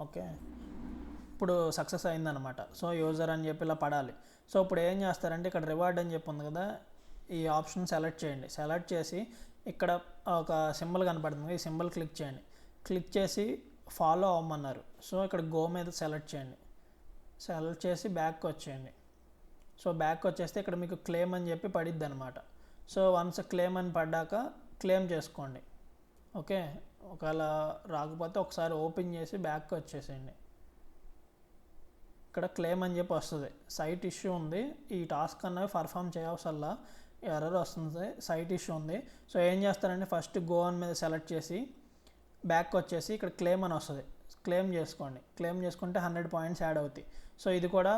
ఓకే, ఇప్పుడు సక్సెస్ అయిందనమాట. సో యూజర్ అని చెప్పి ఇలా పడాలి. సో ఇప్పుడు ఏం చేస్తారంటే ఇక్కడ రివార్డ్ అని చెప్పి ఉంది కదా, ఈ ఆప్షన్ సెలెక్ట్ చేయండి. సెలెక్ట్ చేసి ఇక్కడ ఒక సింబల్ కనపడుతుంది, ఈ సింబల్ క్లిక్ చేయండి. క్లిక్ చేసి ఫాలో అవ్వమన్నారు. సో ఇక్కడ గో మీద సెలెక్ట్ చేయండి. సెలెక్ట్ చేసి బ్యాక్ వచ్చేయండి. సో బ్యాక్ వచ్చేస్తే ఇక్కడ మీకు క్లెయిమ్ అని చెప్పి పడిద్ది అనమాట. సో వన్స్ క్లెయిమ్ అని పడ్డాక క్లెయిమ్ చేసుకోండి. ఓకే, ఒకవేళ రాకపోతే ఒకసారి ఓపెన్ చేసి బ్యాక్ వచ్చేసేయండి. ఇక్కడ క్లెయిమ్ అని చెప్పి వస్తుంది. సైట్ ఇష్యూ ఉంది, ఈ టాస్క్ అన్నవి పర్ఫామ్ చేయవసల్లా ఎర్రర్ వస్తుంది, సైట్ ఇష్యూ ఉంది. సో ఏం చేస్తారంటే ఫస్ట్ గో అని మీద సెలెక్ట్ చేసి బ్యాక్ వచ్చేసి ఇక్కడ క్లెయిమ్ అని వస్తుంది, క్లెయిమ్ చేసుకోండి. క్లెయిమ్ చేసుకుంటే 100 పాయింట్స్ యాడ్ అవుతాయి. సో ఇది కూడా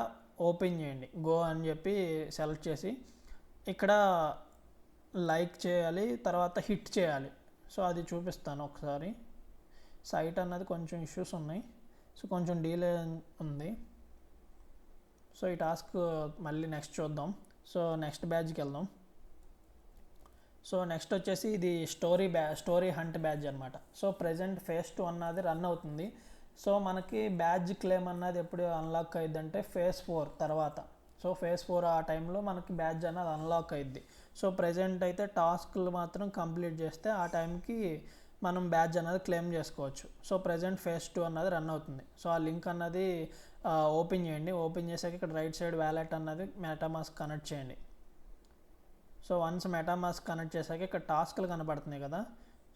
ఓపెన్ చేయండి. గో అని చెప్పి సెలెక్ట్ చేసి ఇక్కడ లైక్ చేయాలి, తర్వాత హిట్ చేయాలి. సో అది చూపిస్తాను ఒకసారి. సైట్ అన్నది కొంచెం ఇష్యూస్ ఉన్నాయి, సో కొంచెం డిలే ఉంది. సో ఈ టాస్క్ మళ్ళీ నెక్స్ట్ చూద్దాం. సో నెక్స్ట్ బ్యాడ్జ్కి వెళ్దాం. సో నెక్స్ట్ వచ్చేసి ఇది స్టోరీ హంట్ బ్యాడ్జ్ అనమాట. సో ప్రజెంట్ ఫేజ్ 2 అన్నది రన్ అవుతుంది. సో మనకి బ్యాడ్జ్ క్లెయిమ్ అన్నది ఎప్పుడు అన్లాక్ అయ్యిద్దంటే ఫేజ్ 4 తర్వాత. సో ఫేజ్ 4 ఆ టైంలో మనకి బ్యాడ్జ్ అన్నది అన్లాక్ అయ్యిద్ది. సో ప్రజెంట్ అయితే టాస్క్లు మాత్రం కంప్లీట్ చేస్తే ఆ టైంకి మనం బ్యాడ్జ్ అన్నది క్లెయిమ్ చేసుకోవచ్చు. సో ప్రజెంట్ ఫేజ్ 2 అన్నది రన్ అవుతుంది. సో ఆ లింక్ అన్నది ఓపెన్ చేయండి. ఓపెన్ చేసాక ఇక్కడ రైట్ సైడ్ వ్యాలెట్ అన్నది మెటామాస్క్ కనెక్ట్ చేయండి. సో వన్స్ మెటామాస్క్ కనెక్ట్ చేశాక ఇక్కడ టాస్క్లు కనపడుతున్నాయి కదా.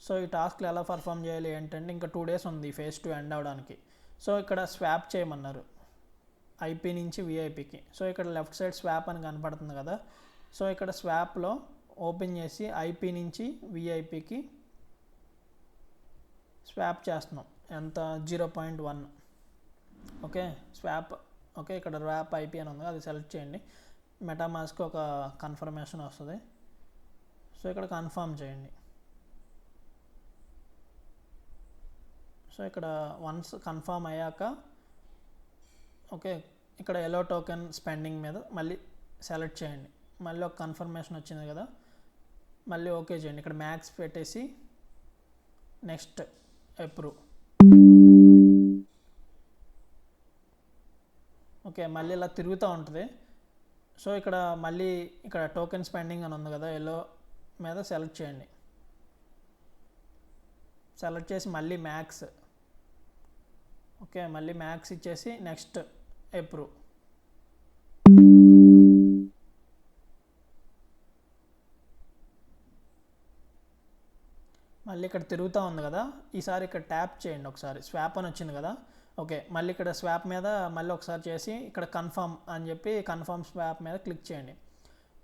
సో ఈ టాస్క్లు ఎలా పర్ఫామ్ చేయాలి ఏంటంటే ఇంకా 2 days ఉంది ఫేజ్ 2 ఎండ్ అవడానికి. సో ఇక్కడ స్వాప్ చేయమన్నారు ఐపీ నుంచి విఐపీకి. సో ఇక్కడ లెఫ్ట్ సైడ్ స్వాప్ అని కనపడుతుంది కదా. సో ఇక్కడ స్వాప్లో ఓపెన్ చేసి ఐపీ నుంచి విఐపీకి స్వాప్ చేస్తున్నాం. ఎంత 0.1. Okay swap. ఓకే ఇక్కడ ర్యాప్ ఐపీ అని ఉంది, అది సెలెక్ట్ చేయండి. మెటామాస్క్ ఒక కన్ఫర్మేషన్ వస్తుంది. సో ఇక్కడ కన్ఫర్మ్ చేయండి. సో ఇక్కడ వన్స్ కన్ఫర్మ్ అయ్యాక ఓకే ఇక్కడ ఎలో టోకెన్ స్పెండింగ్ మీద మళ్ళీ సెలెక్ట్ చేయండి. మళ్ళీ ఒక కన్ఫర్మేషన్ వచ్చింది కదా, మళ్ళీ ఓకే చేయండి. ఇక్కడ మ్యాక్స్ పెట్టేసి నెక్స్ట్ అప్రూవ్. ఓకే మళ్ళీ ఇలా తిరుగుతూ ఉంటుంది. సో ఇక్కడ మళ్ళీ ఇక్కడ టోకెన్ స్పెండింగ్ అని ఉంది కదా, ఎల్లో మీద సెలెక్ట్ చేయండి. సెలెక్ట్ చేసి మళ్ళీ మ్యాక్స్. ఓకే మళ్ళీ మ్యాక్స్ ఇచ్చేసి నెక్స్ట్ అప్రూవ్. మళ్ళీ ఇక్కడ తిరుగుతూ ఉంది కదా, ఈసారి ఇక్కడ ట్యాప్ చేయండి ఒకసారి. స్వాప్ అని వచ్చింది కదా. ఓకే మళ్ళీ ఇక్కడ స్వాప్ మీద మళ్ళీ ఒకసారి చేసి ఇక్కడ కన్ఫర్మ్ అని చెప్పి కన్ఫర్మ్ స్వాప్ మీద క్లిక్ చేయండి.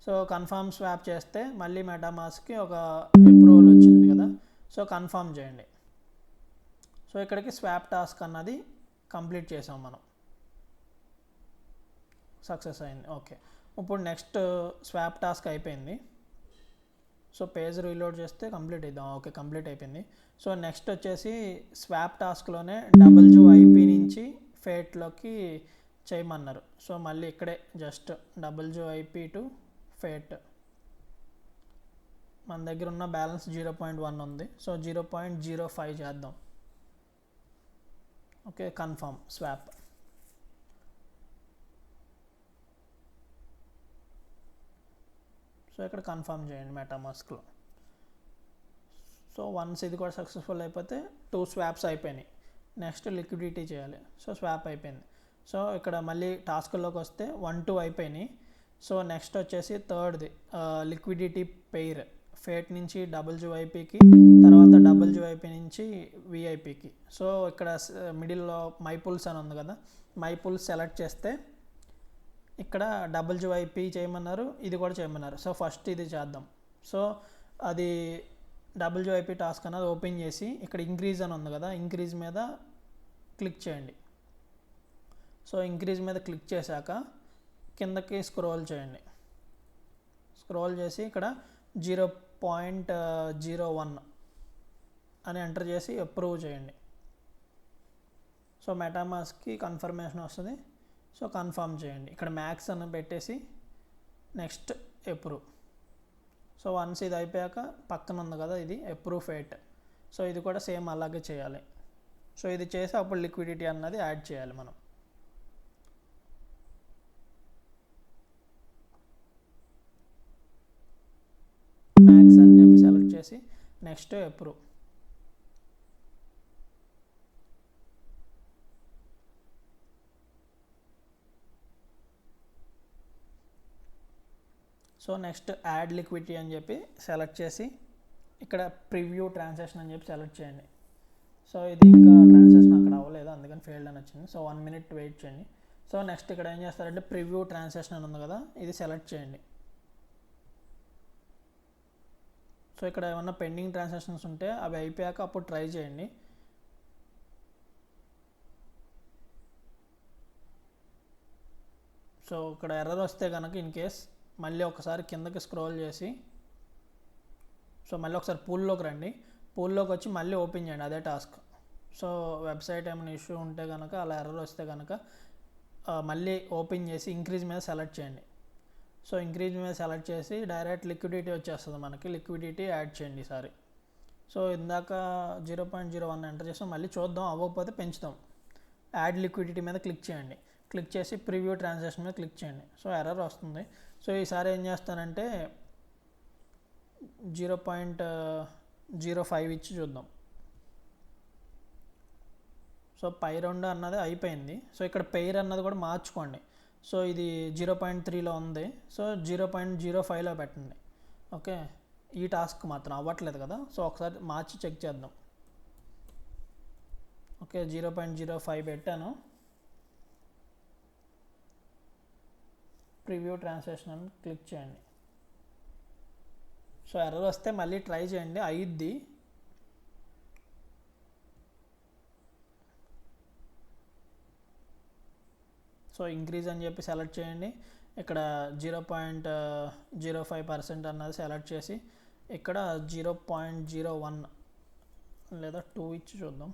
సో కన్ఫర్మ్ స్వాప్ చేస్తే మళ్ళీ మెటామాస్క్కి ఒక అప్రూవల్ వచ్చింది కదా. సో కన్ఫర్మ్ చేయండి. సో ఇక్కడికి స్వాప్ టాస్క్ అన్నది కంప్లీట్ చేసాం మనం, సక్సెస్ అయింది. ఓకే ఇప్పుడు నెక్స్ట్ స్వాప్ టాస్క్ అయిపోయింది. సో పేజ్ రీలోడ్ చేస్తే కంప్లీట్ అవుతాం. ఓకే కంప్లీట్ అయిపోయింది. సో నెక్స్ట్ వచ్చేసి స్వాప్ టాస్క్లోనే WIP నుంచి ఫేట్లోకి చేయమన్నారు. సో మళ్ళీ ఇక్కడే జస్ట్ WIP టు ఫేట్. మన దగ్గర ఉన్న బ్యాలెన్స్ 0.1 ఉంది. సో 0.05 చేద్దాం. Okay confirm swap. సో ఇక్కడ కన్ఫర్మ్ చేయండి మెటామాస్క్లో. సో వన్స్ ఇది కూడా సక్సెస్ఫుల్ అయిపోతే 2 స్వాప్స్ అయిపోయినాయి. నెక్స్ట్ లిక్విడిటీ చేయాలి. సో స్వాప్ అయిపోయింది. సో ఇక్కడ మళ్ళీ టాస్క్లోకి వస్తే 1, 2 అయిపోయినాయి. సో నెక్స్ట్ వచ్చేసి థర్డ్ది లిక్విడిటీ పెయిర్. ఫేట్ నుంచి WIPకి, తర్వాత WIP నుంచి విఐపీకి. సో ఇక్కడ మిడిల్లో మైపుల్స్ అని ఉంది కదా, మైపుల్స్ సెలెక్ట్ చేస్తే ఇక్కడ WIP చేయమన్నారు, ఇది కూడా చేయమన్నారు. సో ఫస్ట్ ఇది చేద్దాం. సో అది WIP టాస్క్ అన్నది ఓపెన్ చేసి ఇక్కడ ఇంక్రీజ్ అని ఉంది కదా, ఇంక్రీజ్ మీద క్లిక్ చేయండి. సో ఇంక్రీజ్ మీద క్లిక్ చేశాక కిందకి స్క్రోల్ చేయండి. స్క్రోల్ చేసి ఇక్కడ 0.01 అని ఎంటర్ చేసి అప్రూవ్ చేయండి. సో మెటామాస్క్కి కన్ఫర్మేషన్ వస్తుంది. సో కన్ఫర్మ్ చేయండి. ఇక్కడ మ్యాక్స్ అని పెట్టేసి నెక్స్ట్ అప్రూవ్. సో వన్స్ ఇది అయిపోయాక పక్కన ఉంది కదా ఇది అప్రూవ్ ఫేట్. సో ఇది కూడా సేమ్ అలాగే చేయాలి. సో ఇది చేసి అప్పుడు లిక్విడిటీ అన్నది యాడ్ చేయాలి మనం. మ్యాక్స్ అని చెప్పి సెలెక్ట్ చేసి next approve. So next add liquidity అని చెప్పి సెలెక్ట్ చేసి ఇక్కడ ప్రివ్యూ ట్రాన్సాక్షన్ అని చెప్పి సెలెక్ట్ చేయండి. సో ఇది ఇంకా ట్రాన్సాక్షన్ అక్కడ అవ్వలేదు, అందుకని ఫెయిల్డ్ అని వచ్చింది. సో 1 minute వెయిట్ చేయండి. సో నెక్స్ట్ ఇక్కడ ఏం చేస్తారంటే ప్రివ్యూ ట్రాన్సాక్షన్ అని ఉంది కదా, ఇది సెలెక్ట్ చేయండి. సో ఇక్కడ ఏమన్నా పెండింగ్ ట్రాన్సాక్షన్స్ ఉంటే అవి అయిపోయాక అప్పుడు ట్రై చేయండి. సో ఇక్కడ ఎర్రర్ వస్తే కనుక ఇన్ కేస్ మళ్ళీ ఒకసారి కిందకి స్క్రోల్ చేసి సో మళ్ళీ ఒకసారి పూల్లోకి రండి. పూల్లోకి వచ్చి మళ్ళీ ఓపెన్ చేయండి అదే టాస్క్. సో వెబ్సైట్ ఏమైనా ఇష్యూ ఉంటే కనుక అలా ఎర్రర్ వస్తే కనుక మళ్ళీ ఓపెన్ చేసి ఇంక్రీజ్ మీద సెలెక్ట్ చేయండి. సో ఇంక్రీజ్ మీద సెలెక్ట్ చేసి డైరెక్ట్ లిక్విడిటీ వచ్చేస్తుంది మనకి, లిక్విడిటీ యాడ్ చేయండి ఈసారి. సో ఇందాక 0.01 ఎంటర్ చేస్తాం, మళ్ళీ చూద్దాం, అవ్వకపోతే పెంచుదాం. యాడ్ లిక్విడిటీ మీద క్లిక్ చేయండి. క్లిక్ చేసి ప్రివ్యూ ట్రాన్సాక్షన్ మీద క్లిక్ చేయండి. సో ఎర్రర్ వస్తుంది. సో ఈసారి ఏం చేస్తానంటే 0.05 ఇచ్చి చూద్దాం. సో పై 2 అన్నది అయిపోయింది. సో ఇక్కడ పెయిర్ అన్నది కూడా మార్చుకోండి. సో ఇది 0.3లో ఉంది, సో 0.05లో పెట్టండి. ఓకే, ఈ టాస్క్ మాత్రం అవ్వట్లేదు కదా, సో ఒకసారి మార్చి చెక్ చేద్దాం. ఓకే 0.05 పెట్టాను. ప్రివ్యూ ట్రాన్సాక్షన్ అని క్లిక్ చేయండి. సో ఎర్రర్ వస్తే మళ్ళీ ట్రై చేయండి, అయిద్ది. సో ఇంక్రీజ్ అని చెప్పి సెలెక్ట్ చేయండి. ఇక్కడ 0.05% అన్నది సెలెక్ట్ చేసి ఇక్కడ 0.01 లేదా 2 ఇచ్చి చూద్దాం.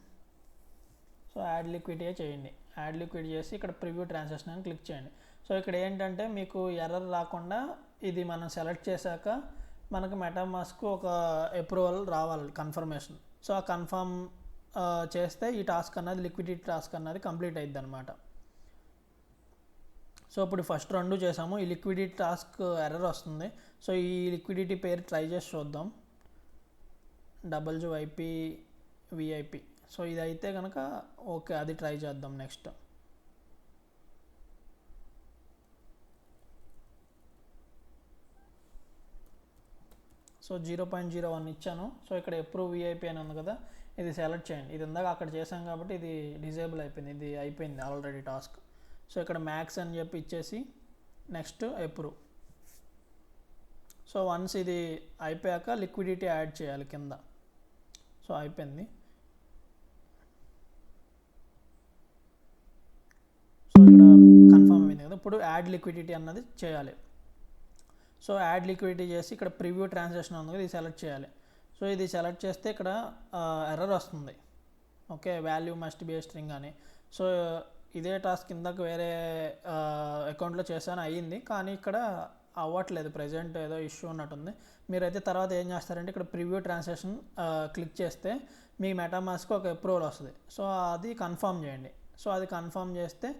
సో యాడ్ లిక్విడిటీ చేయండి. యాడ్ లిక్విడ్ చేసి ఇక్కడ ప్రివ్యూ ట్రాన్సాక్షన్ అని క్లిక్ చేయండి. సో ఇక్కడ ఏంటంటే మీకు ఎర్రర్ రాకుండా ఇది మనం సెలెక్ట్ చేశాక మనకు మెటామాస్క్ ఒక అప్రూవల్ రావాలి, కన్ఫర్మేషన్. సో ఆ కన్ఫర్మ్ చేస్తే ఈ టాస్క్ అన్నది లిక్విడిటీ టాస్క్ అన్నది కంప్లీట్ అయ్యిద్ది అనమాట. సో ఇప్పుడు ఫస్ట్ 2 చేసాము, ఈ లిక్విడిటీ టాస్క్ ఎర్రర్ వస్తుంది. సో ఈ లిక్విడిటీ పేరు ట్రై చేసి చూద్దాం, WYPVIP. సో ఇది అయితే కనుక ఓకే, అది ట్రై చేద్దాం నెక్స్ట్. సో 0.01 ఇచ్చాను. సో ఇక్కడ అప్రూవ్ VIP అని ఉంది కదా, ఇది సెలెక్ట్ చేయండి. ఇది ఇందాక అక్కడ చేసాం కాబట్టి ఇది డిజేబుల్ అయిపోయింది, ఇది అయిపోయింది ఆల్రెడీ టాస్క్. సో ఇక్కడ మ్యాక్స్ అని చెప్పి ఇచ్చేసి నెక్స్ట్ అప్రూవ్. సో వన్స్ ఇది అయిపోయాక లిక్విడిటీ యాడ్ చేయాలి కింద. సో అయిపోయింది. సో ఇక్కడ కన్ఫర్మ్ అయింది కదా, ఇప్పుడు యాడ్ లిక్విడిటీ అన్నది చేయాలి. సో యాడ్ లిక్విడిటీ చేసి ఇక్కడ ప్రివ్యూ ట్రాన్సాక్షన్ ఉంది కదా, ఇది సెలెక్ట్ చేయాలి. సో ఇది సెలెక్ట్ చేస్తే ఇక్కడ ఎర్రర్ వస్తుంది. Okay, value must be a string అని. సో ఇదే టాస్క్ కిందకు వేరే అకౌంట్లో చేశాను, అయ్యింది, కానీ ఇక్కడ అవ్వట్లేదు, ప్రజెంట్ ఏదో ఇష్యూ ఉన్నట్టుంది. మీరైతే తర్వాత ఏం చేస్తారంటే ఇక్కడ ప్రివ్యూ ట్రాన్సాక్షన్ క్లిక్ చేస్తే మీ మెటామాస్క్ ఒక అప్రూవల్ వస్తుంది. సో అది కన్ఫర్మ్ చేయండి. సో అది కన్ఫర్మ్ చేస్తే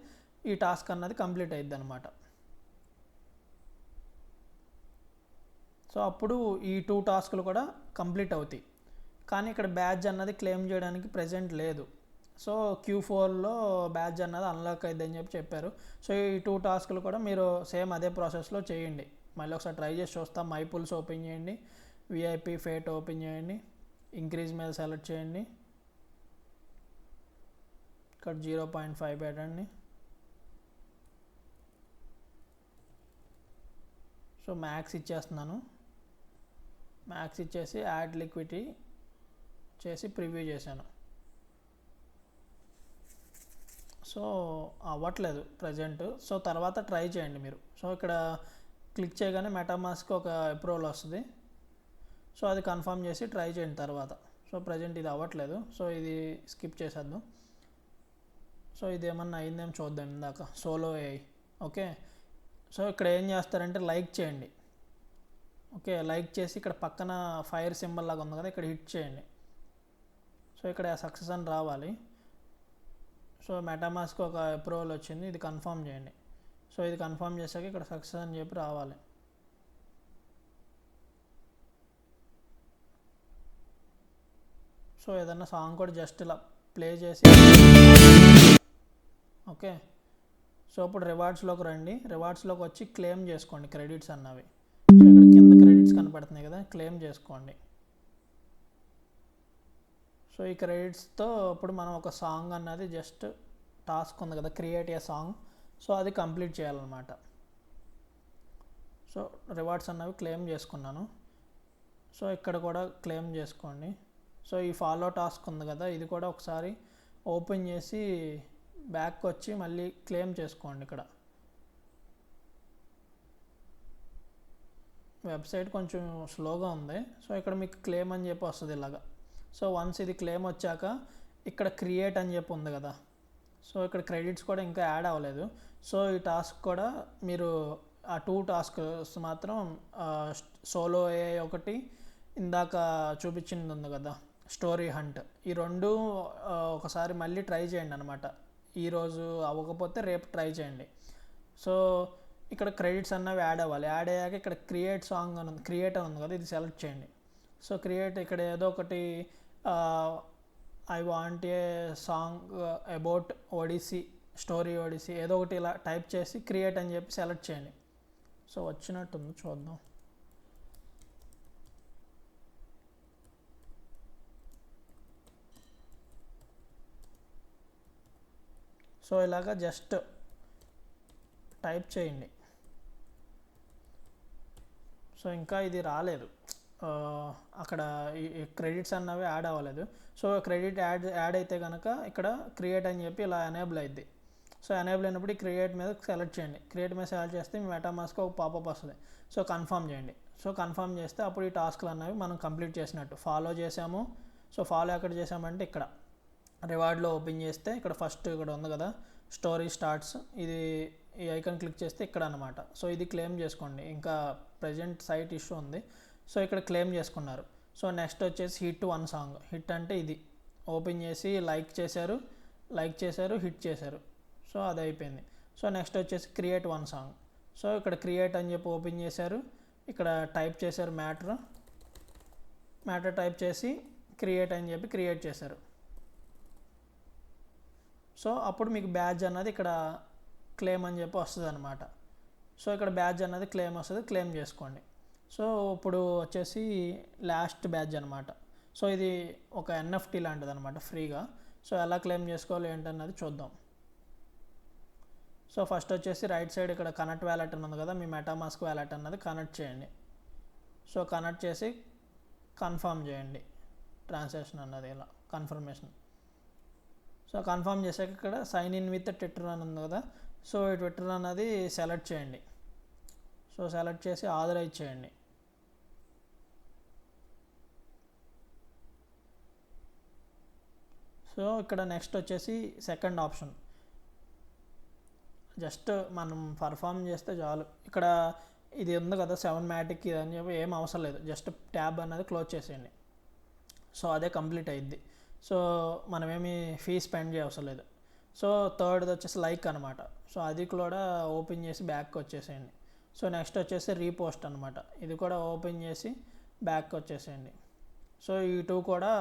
ఈ టాస్క్ అన్నది కంప్లీట్ అయ్యిద్ది అనమాట. సో అప్పుడు ఈ 2 టాస్కులు కూడా కంప్లీట్ అవుతాయి. కానీ ఇక్కడ బ్యాడ్జ్ అన్నది క్లెయిమ్ చేయడానికి ప్రజెంట్ లేదు. సో Q4లో బ్యాడ్జ్ అన్నది అన్లాక్ అయిద్దని చెప్పారు. సో ఈ 2 టాస్కులు కూడా మీరు సేమ్ అదే ప్రాసెస్లో చేయండి. మళ్ళీ ఒకసారి ట్రై చేసి చూస్తాం. మై పుల్స్ ఓపెన్ చేయండి, VIP ఫేట్ ఓపెన్ చేయండి, ఇంక్రీజ్ మీద సెలెక్ట్ చేయండి, ఇక్కడ 0.5 పెట్టండి. సో మ్యాక్స్ ఇచ్చేస్తున్నాను. మ్యాక్స్ ఇచ్చేసి యాడ్ లిక్విడిటీ చేసి ప్రివ్యూ చేశాను. సో అవ్వట్లేదు ప్రజెంట్. సో తర్వాత ట్రై చేయండి మీరు. సో ఇక్కడ క్లిక్ చేయగానే మెటామాస్క్ ఒక అప్రూవల్ వస్తుంది. సో అది కన్ఫర్మ్ చేసి ట్రై చేయండి తర్వాత. సో ప్రజెంట్ ఇది అవ్వట్లేదు, సో ఇది స్కిప్ చేసేద్దాం. సో ఇది ఏమన్నా అయిందేమో చూద్దాం. ఇందాక సోలో AI. ఓకే, సో ఇక్కడ ఏం చేస్తారంటే లైక్ చేయండి. ఓకే, లైక్ చేసి ఇక్కడ పక్కన ఫైర్ సింబల్ లాగా ఉంది కదా, ఇక్కడ హిట్ చేయండి. సో ఇక్కడ సక్సెస్ అని రావాలి. సో మెటామాస్క్ ఒక అప్రూవల్ వచ్చింది, ఇది కన్ఫర్మ్ చేయండి. సో ఇది కన్ఫర్మ్ చేశాక ఇక్కడ సక్సెస్ అని చెప్పి రావాలి. సో ఏదన్నా సాంగ్ కూడా జస్ట్ ఇలా ప్లే చేసి ఓకే. సో ఇప్పుడు రివార్డ్స్లోకి రండి. రివార్డ్స్లోకి వచ్చి క్లెయిమ్ చేసుకోండి క్రెడిట్స్ అన్నవి. సో ఇక్కడ కింద క్రెడిట్స్ కనపడుతున్నాయి కదా, క్లెయిమ్ చేసుకోండి. సో ఈ క్రెడిట్స్తో ఇప్పుడు మనం ఒక సాంగ్ అన్నది జస్ట్ టాస్క్ ఉంది కదా, క్రియేట్ ఏ సాంగ్, సో అది కంప్లీట్ చేయాలన్నమాట. సో రివార్డ్స్ అన్నవి క్లెయిమ్ చేసుకున్నాను. సో ఇక్కడ కూడా క్లెయిమ్ చేసుకోండి. సో ఈ ఫాలో టాస్క్ ఉంది కదా, ఇది కూడా ఒకసారి ఓపెన్ చేసి బ్యాక్ వచ్చి మళ్ళీ క్లెయిమ్ చేసుకోండి. ఇక్కడ వెబ్సైట్ కొంచెం స్లోగా ఉంది. సో ఇక్కడ మీకు క్లెయిమ్ అని చెప్పి వస్తుంది ఇలాగా. సో వన్స్ ఇది క్లెయిమ్ వచ్చాక ఇక్కడ క్రియేట్ అని చెప్పి ఉంది కదా, సో ఇక్కడ క్రెడిట్స్ కూడా ఇంకా యాడ్ అవ్వలేదు. సో ఈ టాస్క్ కూడా మీరు ఆ 2 టాస్క్స్ మాత్రం సోలో ఏ ఒకటి, ఇందాక చూపించింది ఉంది కదా స్టోరీ హంట్, ఈ 2 ఒకసారి మళ్ళీ ట్రై చేయండి అనమాట. ఈరోజు అవ్వకపోతే రేపు ట్రై చేయండి. సో ఇక్కడ క్రెడిట్స్ అన్నవి యాడ్ అవ్వాలి. యాడ్ అయ్యాక ఇక్కడ క్రియేట్ సాంగ్ అని ఉంది, క్రియేట్ అని ఉంది కదా, ఇది సెలెక్ట్ చేయండి. సో క్రియేట్ ఇక్కడ ఏదో ఒకటి I want a song about Odyssey, story Odyssey, ఏదో ఒకటి ఇలా టైప్ చేసి క్రియేట్ అని చెప్పి సెలెక్ట్ చేయండి. సో వచ్చినట్టుంది, చూద్దాం. సో ఇలాగా జస్ట్ టైప్ చేయండి. సో ఇంకా ఇది రాలేదు, అక్కడ ఈ క్రెడిట్స్ అన్నవి యాడ్ అవ్వలేదు. సో క్రెడిట్ యాడ్ అయితే కనుక ఇక్కడ క్రియేట్ అని చెప్పి ఇలా ఎనేబుల్ అయింది. సో ఎనేబుల్ అయినప్పుడు ఈ క్రియేట్ మీద సెలెక్ట్ చేయండి. క్రియేట్ మీద సెలెక్ట్ చేస్తే మీ మెటామాస్క్ ఒక పాపప్ వస్తుంది. సో కన్ఫర్మ్ చేయండి. సో కన్ఫర్మ్ చేస్తే అప్పుడు ఈ టాస్క్లు అన్నవి మనం కంప్లీట్ చేసినట్టు. ఫాలో చేసాము. సో ఫాలో ఎక్కడ చేసామంటే ఇక్కడ రివార్డ్లో ఓపెన్ చేస్తే ఇక్కడ ఫస్ట్ ఇక్కడ ఉంది కదా స్టోరీ స్టార్ట్స్, ఇది ఈ ఐకాన్ క్లిక్ చేస్తే ఇక్కడ అనమాట. సో ఇది క్లెయిమ్ చేసుకోండి. ఇంకా ప్రజెంట్ సైట్ ఇష్యూ ఉంది. సో ఇక్కడ క్లెయిమ్ చేసుకున్నారు. సో నెక్స్ట్ వచ్చేసి హిట్ 1 సాంగ్. హిట్ అంటే ఇది ఓపెన్ చేసి లైక్ చేశారు, హిట్ చేశారు. సో అది అయిపోయింది. సో నెక్స్ట్ వచ్చేసి క్రియేట్ 1 సాంగ్. సో ఇక్కడ క్రియేట్ అని చెప్పి ఓపెన్ చేశారు, ఇక్కడ టైప్ చేశారు మ్యాటర్ టైప్ చేసి క్రియేట్ అని చెప్పి క్రియేట్ చేశారు. సో అప్పుడు మీకు బ్యాడ్జ్ అన్నది ఇక్కడ క్లెయిమ్ అని చెప్పి వస్తుంది అనమాట. సో ఇక్కడ బ్యాడ్జ్ అన్నది క్లెయిమ్ వస్తుంది, క్లెయిమ్ చేసుకోండి. సో ఇప్పుడు వచ్చేసి లాస్ట్ బ్యాడ్జ్ అనమాట. సో ఇది ఒక ఎన్ఎఫ్టీ లాంటిది అనమాట, ఫ్రీగా. సో ఎలా క్లెయిమ్ చేసుకోవాలి ఏంటన్నది చూద్దాం. సో ఫస్ట్ వచ్చేసి రైట్ సైడ్ ఇక్కడ కనెక్ట్ వ్యాలెట్ అని ఉంది కదా, మీ మెటామాస్క్ వ్యాలెట్ అన్నది కనెక్ట్ చేయండి. సో కనెక్ట్ చేసి కన్ఫర్మ్ చేయండి ట్రాన్సాక్షన్ అన్నది, ఇలా కన్ఫర్మేషన్. సో కన్ఫర్మ్ చేశాక ఇక్కడ సైన్ ఇన్ విత్ ట్విట్టర్ అని ఉంది కదా, సో ఈ ట్విట్టర్ అన్నది సెలెక్ట్ చేయండి. సో సెలెక్ట్ చేసి ఆథరైజ్ చేయండి. సో ఇక్కడ నెక్స్ట్ వచ్చేసి సెకండ్ ఆప్షన్, జస్ట్ మనం పర్ఫామ్ చేస్తే చాలు. ఇక్కడ ఇది ఉంది కదా 7 మ్యాటిక్, ఇది అని చెప్పి ఏం అవసరం లేదు, జస్ట్ ట్యాబ్ అనేది క్లోజ్ చేసేయండి. సో అదే కంప్లీట్ అయ్యిద్ది. సో మనమేమి ఫీ స్పెండ్ చేయవసరం లేదు. సో థర్డ్ది వచ్చేసి లైక్ అనమాట. సో అది కూడా ఓపెన్ చేసి బ్యాక్ వచ్చేసేయండి. సో నెక్స్ట్ వచ్చేసి రీపోస్ట్ అనమాట, ఇది కూడా ఓపెన్ చేసి బ్యాక్ వచ్చేసేయండి. సో ఈ 2 కూడా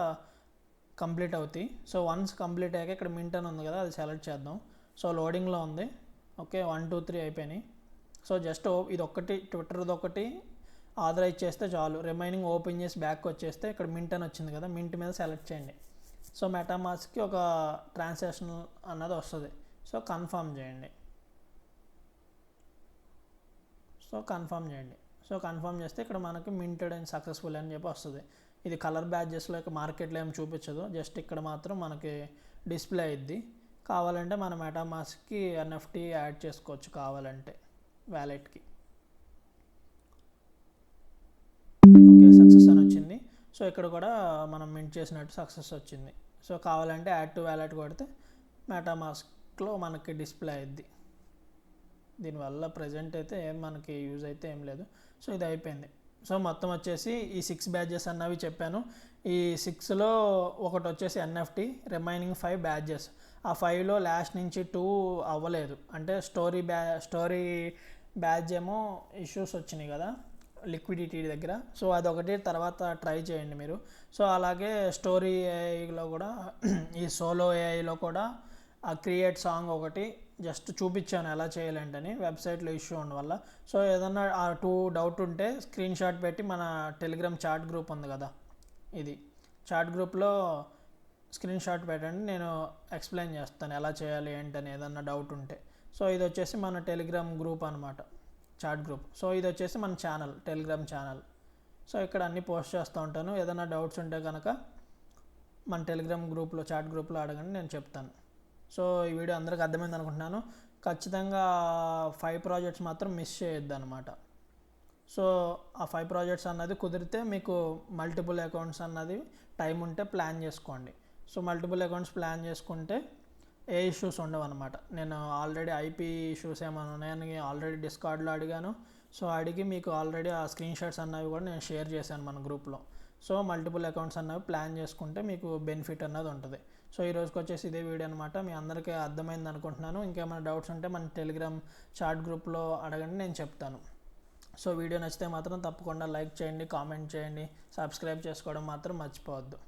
కంప్లీట్ అవుతాయి. సో వన్స్ కంప్లీట్ అయ్యాక ఇక్కడ మింట్ అని ఉంది కదా, అది సెలెక్ట్ చేద్దాం. సో లోడింగ్లో ఉంది. ఓకే 1 2 3 అయిపోయినాయి. సో జస్ట్ ఇది ఒక్కటి ట్విట్టర్ది ఒకటి ఆథరైజ్ చేస్తే చాలు. రిమైనింగ్ ఓపెన్ చేసి బ్యాక్ వచ్చేస్తే ఇక్కడ మింట్ అని వచ్చింది కదా, మింట్ మీద సెలెక్ట్ చేయండి. సో మెటామాస్క్కి ఒక ట్రాన్సాక్షన్ అన్నది వస్తుంది. సో కన్ఫర్మ్ చేయండి. సో కన్ఫర్మ్ చేస్తే ఇక్కడ మనకి మింటెడ్ అండ్ సక్సెస్ఫుల్ అని చెప్పి వస్తుంది. ఇది కలర్ బ్యాడ్జెస్లో మార్కెట్లో ఏం చూపించదు, జస్ట్ ఇక్కడ మాత్రం మనకి డిస్ప్లే అయ్యిద్ది. కావాలంటే మన మెటామాస్క్కి ఎన్ఎఫ్టీ యాడ్ చేసుకోవచ్చు కావాలంటే వ్యాలెట్కి. ఓకే సక్సెస్ అని వచ్చింది. సో ఇక్కడ కూడా మనం మింట్ చేసినట్టు సక్సెస్ వచ్చింది. సో కావాలంటే యాడ్ టు వ్యాలెట్ కొడితే మెటామాస్క్లో మనకి డిస్ప్లే అయ్యిద్ది. దీనివల్ల ప్రజెంట్ అయితే మనకి యూజ్ అయితే ఏం లేదు. సో ఇది అయిపోయింది. సో మొత్తం వచ్చేసి ఈ 6 బ్యాడ్జెస్ అన్నవి చెప్పాను. ఈ 6లో ఒకటి వచ్చేసి ఎన్ఎఫ్టీ, రిమైనింగ్ 5 బ్యాడ్జెస్. ఆ 5లో లాస్ట్ నుంచి 2 అవ్వలేదు. అంటే స్టోరీ బ్యాచ్ ఏమో ఇష్యూస్ వచ్చినాయి కదా లిక్విడిటీ దగ్గర. సో అదొకటి తర్వాత ట్రై చేయండి మీరు. సో అలాగే స్టోరీ ఏఐలో కూడా ఈ సోలో ఏఐలో కూడా ఆ క్రియేట్ సాంగ్ ఒకటి జస్ట్ చూపించాను ఎలా చేయాలంటని, వెబ్సైట్లో ఇష్యూ ఉండడం వల్ల. సో ఏదన్నా ఆ 2 డౌట్ ఉంటే స్క్రీన్ షాట్ పెట్టి మన టెలిగ్రామ్ చాట్ గ్రూప్ ఉంది కదా, ఇది చాట్ గ్రూప్లో స్క్రీన్ షాట్ పెట్టండి, నేను ఎక్స్ప్లెయిన్ చేస్తాను ఎలా చేయాలి ఏంటని ఏదన్నా డౌట్ ఉంటే. సో ఇది వచ్చేసి మన టెలిగ్రామ్ గ్రూప్ అనమాట, చాట్ గ్రూప్. సో ఇది వచ్చేసి మన ఛానల్, టెలిగ్రామ్ ఛానల్. సో ఇక్కడ అన్నీ పోస్ట్ చేస్తూ ఉంటాను. ఏదైనా డౌట్స్ ఉంటే కనుక మన టెలిగ్రామ్ గ్రూప్లో, చాట్ గ్రూప్లో అడగండి, నేను చెప్తాను. సో ఈ వీడియో అందరికీ అర్థమైంది అనుకుంటున్నాను. ఖచ్చితంగా 5 ప్రాజెక్ట్స్ మాత్రం మిస్ చేయొద్దు అనమాట. సో ఆ 5 ప్రాజెక్ట్స్ అన్నది కుదిరితే మీకు మల్టిపుల్ అకౌంట్స్ అన్నది టైం ఉంటే ప్లాన్ చేసుకోండి. సో మల్టిపుల్ అకౌంట్స్ ప్లాన్ చేసుకుంటే ఏ ఇష్యూస్ ఉండవు అనమాట. నేను ఆల్రెడీ ఐపీ ఇష్యూస్ ఏమైనా ఉన్నాయని ఆల్రెడీ డిస్కార్డ్లో అడిగాను. సో అడిగి మీకు ఆల్రెడీ ఆ స్క్రీన్ షాట్స్ అన్నవి కూడా నేను షేర్ చేశాను మన గ్రూప్లో. సో మల్టిపుల్ అకౌంట్స్ అన్నవి ప్లాన్ చేసుకుంటే మీకు బెనిఫిట్ అన్నది ఉంటుంది. సో ఈ రోజుకి వచ్చేసి ఇదే వీడియో అనమాట. మీ అందరికీ అర్థమైంది అనుకుంటున్నాను. ఇంకేమైనా డౌట్స్ ఉంటే మన టెలిగ్రామ్ చాట్ గ్రూప్లో అడగండి, నేను చెప్తాను. సో వీడియో నచ్చితే మాత్రం తప్పకుండా లైక్ చేయండి, కామెంట్ చేయండి, సబ్స్క్రైబ్ చేసుకోవడం మాత్రం మర్చిపోవద్దు.